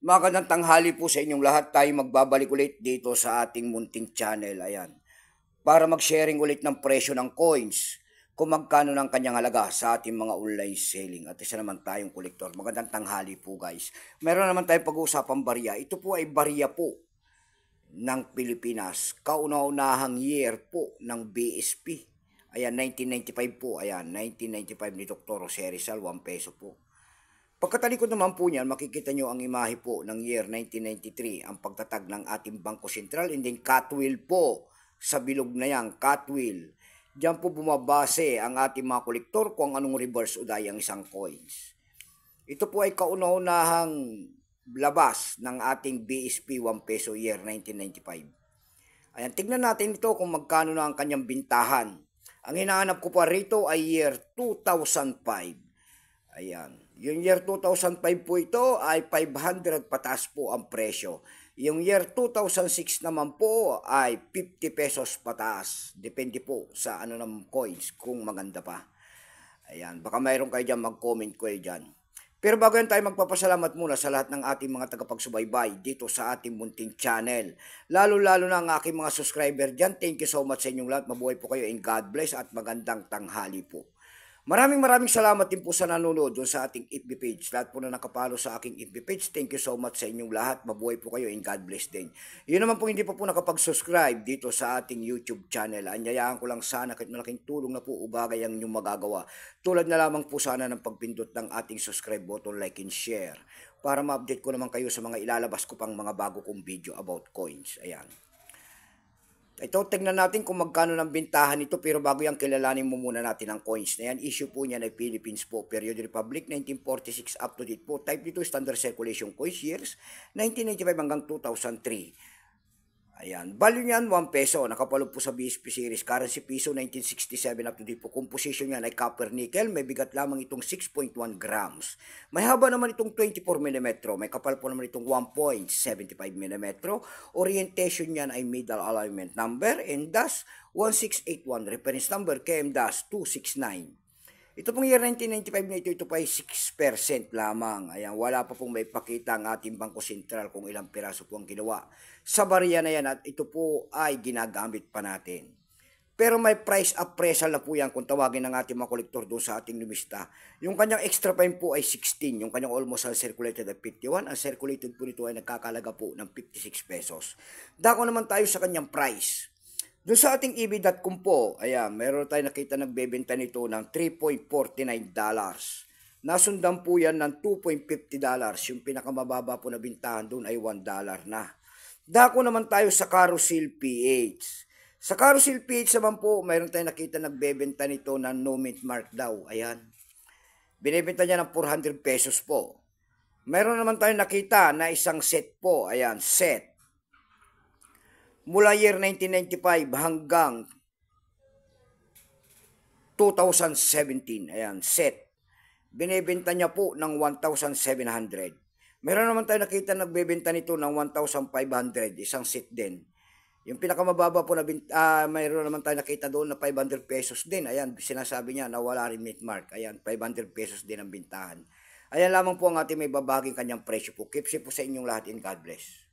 Magandang tanghali po sa inyong lahat. Tayo magbabalik ulit dito sa ating munting channel. Ayan. Para mag-sharing ulit ng presyo ng coins. Kung magkano ng kanyang halaga sa ating mga online selling. At isa naman tayong kolektor. Magandang tanghali po guys. Meron naman tayong pag-uusapang barya. Ito po ay barya po ng Pilipinas. Kauna-unahang year po ng BSP. Ayan, 1995 po. Ayan, 1995 ni Dr. Jose Rizal, 1 peso po. Pagkatalikod naman po niyan, makikita nyo ang imahe po ng year 1993, ang pagtatag ng ating Bangko Sentral, and then Catwheel po sa bilog na yan, Catwheel. Diyan po bumabase ang ating mga kolektor kung anong reverse uday ang isang coins. Ito po ay kauna-unahang labas ng ating BSP 1 peso year 1995. Ayan, tignan natin ito kung magkano na ang kanyang bintahan. Ang hinahanap ko pa rito ay year 2005. Ayan. Yung year 2005 po ito ay 500 pataas po ang presyo. Yung year 2006 naman po ay 50 pesos pataas. Depende po sa ano ng coins kung maganda pa. Ayan. Baka mayroon kayo dyan, mag-comment kayo dyan. Pero bago yan tayo, magpapasalamat muna sa lahat ng ating mga tagapagsubaybay dito sa ating munting channel. Lalo-lalo na ang aking mga subscriber dyan. Thank you so much sa inyong lahat. Mabuhay po kayo and God bless at magandang tanghali po. Maraming salamat din po sa nanonood doon sa ating FB page. Lahat po na nakapalo sa aking FB page, thank you so much sa inyong lahat. Mabuhay po kayo and God bless din. Yun naman po hindi pa po nakapag-subscribe dito sa ating YouTube channel. Anyayaan ko lang sana kahit malaking tulong na po ubagay ang inyong magagawa. Tulad na lamang po sana ng pagpindot ng ating subscribe button, like and share. Para ma-update ko naman kayo sa mga ilalabas ko pang mga bago kong video about coins. Ayan. Ito, tingnan natin kung magkano ng bintahan nito, pero bago yan, kilalanin mo muna natin ang coins na yan. Issue po niyan ay Philippines po, Period Republic, 1946 up to date po. Type dito, Standard Circulation Coins, years, 1995 hanggang 2003. Ayan, value niyan 1 peso, nakapalog po sa BSP series, currency piso 1967 up to date po. Composition niyan ay copper nickel, may bigat lamang itong 6.1 grams. May haba naman itong 24 mm, may kapal po naman itong 1.75 mm. Orientation niyan ay middle alignment number and dash 1681, reference number KM-269. Ito pong year 1995 na ito pa ay 6% lamang. Ayan, wala pa pong may pakita ang ating Bangko Sentral kung ilang piraso po ang ginawa sa barya na yan at ito po ay ginagamit pa natin. Pero may price appraisal na po yan kung tawagin ng ating mga kolektor doon sa ating lumista. Yung kanyang extra fine po ay 16, yung kanyang almost uncirculated ay 51, ang circulated po nito ay nagkakalaga po ng 56 pesos. Dako naman tayo sa kanyang price. Doon sa ating EB.com po, ayan, meron tayo nakita nagbebenta nito ng $3.49. Nasundan po yan ng $2.50. Yung pinakamababa po na bintahan doon ay $1 na. Dako naman tayo sa Carousel PH. Sa Carousel PH naman po, meron tayo nakita nagbebenta nito ng no mint mark daw. Ayan. Binibenta niya ng 400 pesos po. Meron naman tayo nakita na isang set po. Ayan, set. Mula year 1995 hanggang 2017, ayan, set. Binibenta niya po ng 1,700. Meron naman tayo nakita nagbebenta nito ng 1,500, isang set din. Yung pinakamababa po na mayroon naman tayo nakita doon na 500 pesos din. Ayan, sinasabi niya na wala rin mint mark. Ayan, 500 pesos din ang bintahan. Ayan lamang po ang ating may babaging kanyang presyo po. Keep safe po sa inyong lahat and God bless.